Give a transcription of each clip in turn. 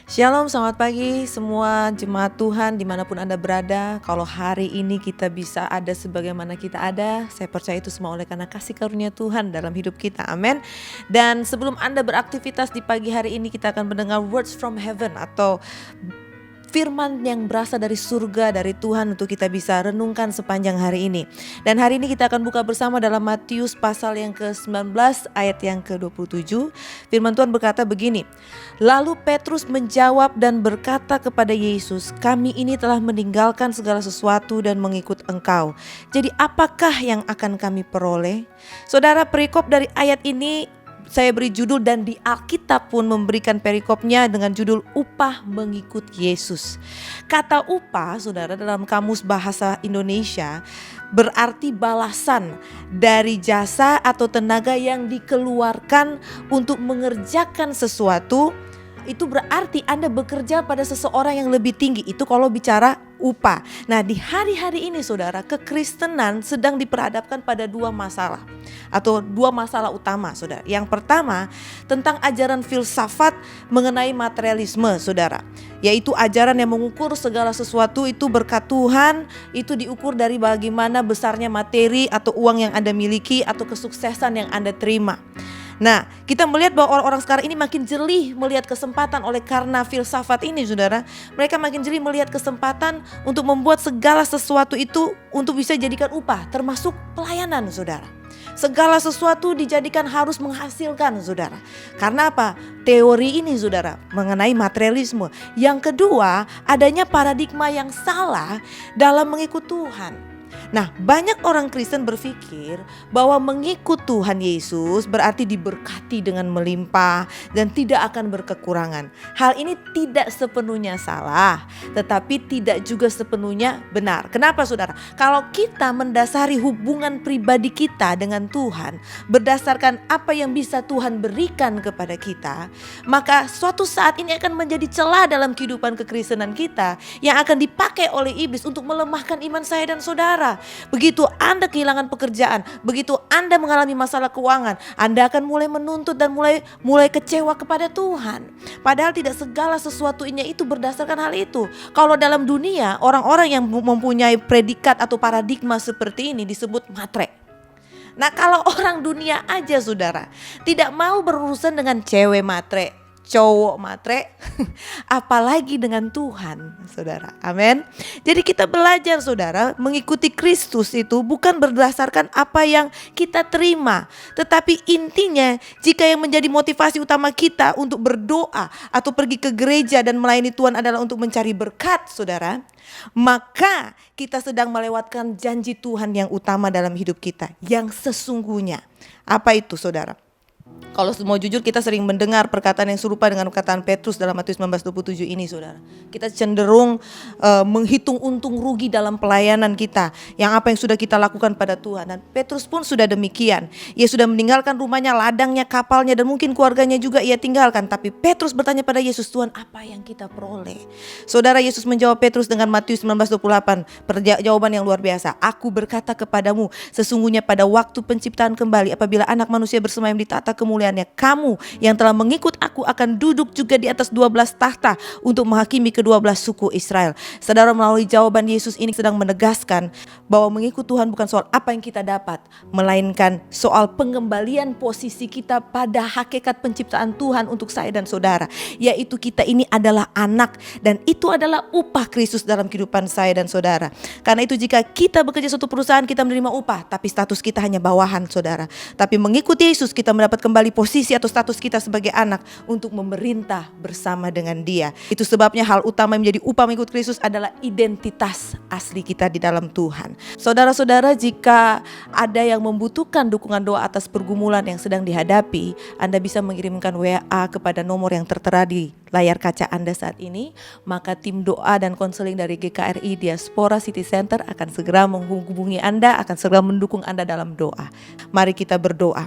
Shalom, selamat pagi semua jemaat Tuhan dimanapun Anda berada. Kalau hari ini kita bisa ada sebagaimana kita ada, saya percaya itu semua oleh karena kasih karunia Tuhan dalam hidup kita, amin. Dan sebelum Anda beraktivitas di pagi hari ini, kita akan mendengar words from heaven atau firman yang berasal dari surga, dari Tuhan untuk kita bisa renungkan sepanjang hari ini. Dan hari ini kita akan buka bersama dalam Matius pasal yang ke-19 ayat yang ke-27. Firman Tuhan berkata begini, lalu Petrus menjawab dan berkata kepada Yesus, kami ini telah meninggalkan segala sesuatu dan mengikut Engkau. Jadi apakah yang akan kami peroleh? Saudara, perikop dari ayat ini saya beri judul, dan di Alkitab pun memberikan perikopnya dengan judul upah mengikut Yesus. Kata upah, saudara, dalam kamus bahasa Indonesia berarti balasan dari jasa atau tenaga yang dikeluarkan untuk mengerjakan sesuatu. Itu berarti Anda bekerja pada seseorang yang lebih tinggi. Itu kalau bicara upah. Nah, di hari-hari ini saudara, kekristenan sedang diperhadapkan pada dua masalah atau dua masalah utama, saudara. Yang pertama tentang ajaran filsafat mengenai materialisme, saudara, yaitu ajaran yang mengukur segala sesuatu itu berkat Tuhan, itu diukur dari bagaimana besarnya materi atau uang yang Anda miliki atau kesuksesan yang Anda terima. Nah, kita melihat bahwa orang-orang sekarang ini makin jeli melihat kesempatan oleh karena filsafat ini, saudara. Mereka makin jeli melihat kesempatan untuk membuat segala sesuatu itu untuk bisa jadikan upah, termasuk pelayanan, saudara. Segala sesuatu dijadikan harus menghasilkan, saudara. Karena apa? Teori ini, saudara, mengenai materialisme. Yang kedua, adanya paradigma yang salah dalam mengikut Tuhan. Nah, banyak orang Kristen berpikir bahwa mengikut Tuhan Yesus berarti diberkati dengan melimpah dan tidak akan berkekurangan. Hal ini tidak sepenuhnya salah, tetapi tidak juga sepenuhnya benar. Kenapa, saudara? Kalau kita mendasari hubungan pribadi kita dengan Tuhan berdasarkan apa yang bisa Tuhan berikan kepada kita, maka suatu saat ini akan menjadi celah dalam kehidupan kekristenan kita yang akan dipakai oleh iblis untuk melemahkan iman saya dan saudara. Begitu Anda kehilangan pekerjaan, begitu Anda mengalami masalah keuangan, Anda akan mulai menuntut dan mulai kecewa kepada Tuhan. Padahal tidak segala sesuatunya itu berdasarkan hal itu. Kalau dalam dunia, orang-orang yang mempunyai predikat atau paradigma seperti ini disebut matre. Nah, kalau orang dunia aja, saudara, tidak mau berurusan dengan cewek matre, cowok matre, apalagi dengan Tuhan, saudara. Amin. Jadi kita belajar, saudara, mengikuti Kristus itu bukan berdasarkan apa yang kita terima, tetapi intinya jika yang menjadi motivasi utama kita untuk berdoa atau pergi ke gereja dan melayani Tuhan adalah untuk mencari berkat, saudara, maka kita sedang melewatkan janji Tuhan yang utama dalam hidup kita, yang sesungguhnya. Apa itu, saudara? Kalau semua jujur, kita sering mendengar perkataan yang serupa dengan perkataan Petrus dalam Matius 19:27 ini, saudara. Kita cenderung menghitung untung rugi dalam pelayanan kita, yang apa yang sudah kita lakukan pada Tuhan. Dan Petrus pun sudah demikian. Ia sudah meninggalkan rumahnya, ladangnya, kapalnya, dan mungkin keluarganya juga ia tinggalkan. Tapi Petrus bertanya pada Yesus, Tuhan, apa yang kita peroleh? Saudara, Yesus menjawab Petrus dengan Matius 19:28, jawaban yang luar biasa. Aku berkata kepadamu, sesungguhnya pada waktu penciptaan kembali, apabila anak manusia bersemayam di tahta kemuliaannya, kamu yang telah mengikut aku akan duduk juga di atas 12 tahta untuk menghakimi ke-12 suku Israel. Saudara, melalui jawaban Yesus ini sedang menegaskan bahwa mengikut Tuhan bukan soal apa yang kita dapat, melainkan soal pengembalian posisi kita pada hakikat penciptaan Tuhan untuk saya dan saudara, yaitu kita ini adalah anak, dan itu adalah upah Kristus dalam kehidupan saya dan saudara. Karena itu jika kita bekerja suatu perusahaan, kita menerima upah, tapi status kita hanya bawahan, saudara. Tapi mengikuti Yesus, kita mendapat kembali posisi atau status kita sebagai anak untuk memerintah bersama dengan Dia. Itu sebabnya hal utama yang menjadi upah mengikut Kristus adalah identitas asli kita di dalam Tuhan. Saudara-saudara, jika ada yang membutuhkan dukungan doa atas pergumulan yang sedang dihadapi, Anda bisa mengirimkan WA kepada nomor yang tertera di layar kaca Anda saat ini. Maka tim doa dan konseling dari GKRI Diaspora City Center akan segera menghubungi Anda, akan segera mendukung Anda dalam doa. Mari kita berdoa.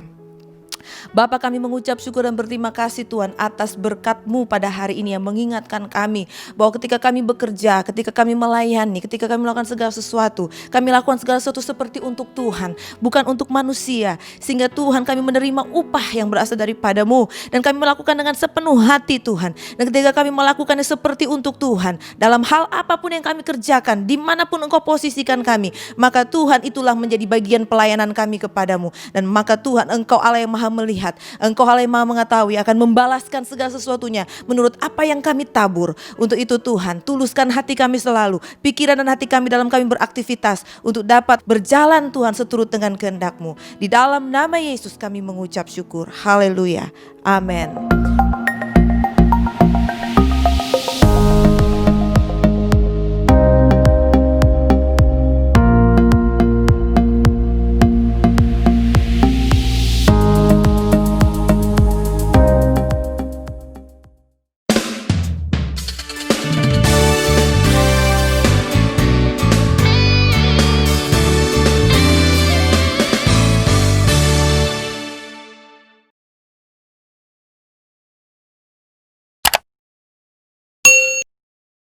Bapa, kami mengucap syukur dan berterima kasih Tuhan atas berkat-Mu pada hari ini yang mengingatkan kami bahwa ketika kami bekerja, ketika kami melayani, ketika kami melakukan segala sesuatu, kami lakukan segala sesuatu seperti untuk Tuhan, bukan untuk manusia. Sehingga Tuhan, kami menerima upah yang berasal daripada-Mu, dan kami melakukan dengan sepenuh hati Tuhan. Dan ketika kami melakukannya seperti untuk Tuhan, dalam hal apapun yang kami kerjakan, dimanapun Engkau posisikan kami, maka Tuhan, itulah menjadi bagian pelayanan kami kepadamu. Dan maka Tuhan, Engkau Allah yang maha melihat, Engkau Allah yang maha mengetahui, akan membalaskan segala sesuatunya menurut apa yang kami tabur. Untuk itu Tuhan, tuluskan hati kami selalu, pikiran dan hati kami dalam kami beraktivitas, untuk dapat berjalan Tuhan seturut dengan kehendak-Mu. Di dalam nama Yesus kami mengucap syukur. Haleluya. Amin.